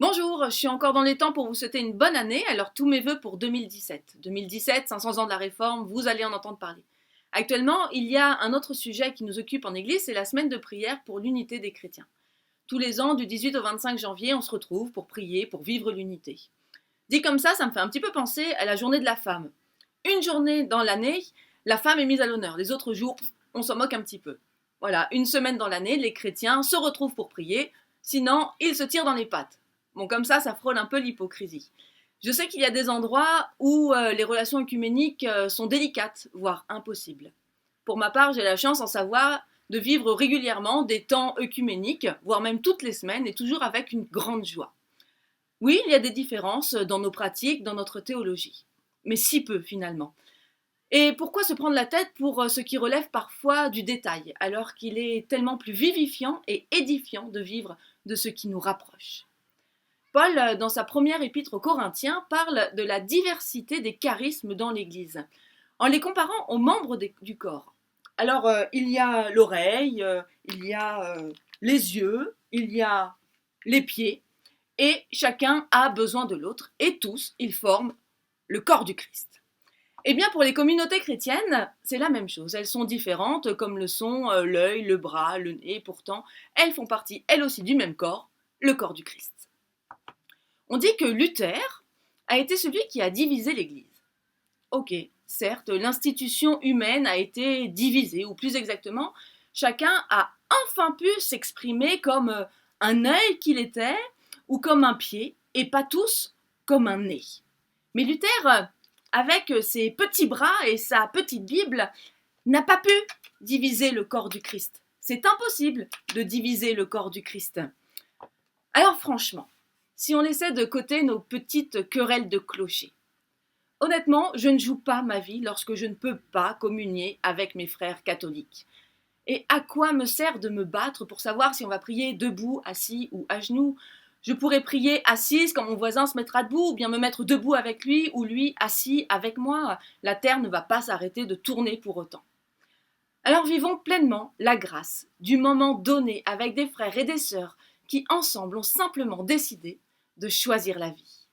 Bonjour, je suis encore dans les temps pour vous souhaiter une bonne année, alors tous mes vœux pour 2017. 2017, 500 ans de la réforme, vous allez en entendre parler. Actuellement, il y a un autre sujet qui nous occupe en Église, c'est la semaine de prière pour l'unité des chrétiens. Tous les ans, du 18 au 25 janvier, on se retrouve pour prier, pour vivre l'unité. Dit comme ça me fait un petit peu penser à la journée de la femme. Une journée dans l'année, la femme est mise à l'honneur. Les autres jours, on s'en moque un petit peu. Voilà, une semaine dans l'année, les chrétiens se retrouvent pour prier, sinon ils se tirent dans les pattes. Bon, comme ça frôle un peu l'hypocrisie. Je sais qu'il y a des endroits où les relations œcuméniques sont délicates, voire impossibles. Pour ma part, j'ai la chance en savoir de vivre régulièrement des temps œcuméniques, voire même toutes les semaines, et toujours avec une grande joie. Oui, il y a des différences dans nos pratiques, dans notre théologie, mais si peu finalement. Et pourquoi se prendre la tête pour ce qui relève parfois du détail, alors qu'il est tellement plus vivifiant et édifiant de vivre de ce qui nous rapproche. Paul, dans sa première épître aux Corinthiens, parle de la diversité des charismes dans l'Église, en les comparant aux membres du corps. Alors, il y a l'oreille, il y a les yeux, il y a les pieds, et chacun a besoin de l'autre, et tous, ils forment le corps du Christ. Eh bien, pour les communautés chrétiennes, c'est la même chose. Elles sont différentes, comme le sont l'œil, le bras, le nez, pourtant, elles font partie, elles aussi, du même corps, le corps du Christ. On dit que Luther a été celui qui a divisé l'Église. Ok, certes, l'institution humaine a été divisée, ou plus exactement, chacun a enfin pu s'exprimer comme un œil qu'il était, ou comme un pied, et pas tous comme un nez. Mais Luther, avec ses petits bras et sa petite Bible, n'a pas pu diviser le corps du Christ. C'est impossible de diviser le corps du Christ. Alors franchement, si on laissait de côté nos petites querelles de clocher, honnêtement, je ne joue pas ma vie lorsque je ne peux pas communier avec mes frères catholiques. Et à quoi me sert de me battre pour savoir si on va prier debout, assis ou à genoux? Je pourrais prier assise quand mon voisin se mettra debout, ou bien me mettre debout avec lui, ou lui assis avec moi. La terre ne va pas s'arrêter de tourner pour autant. Alors vivons pleinement la grâce du moment donné avec des frères et des sœurs qui ensemble ont simplement décidé de choisir la vie.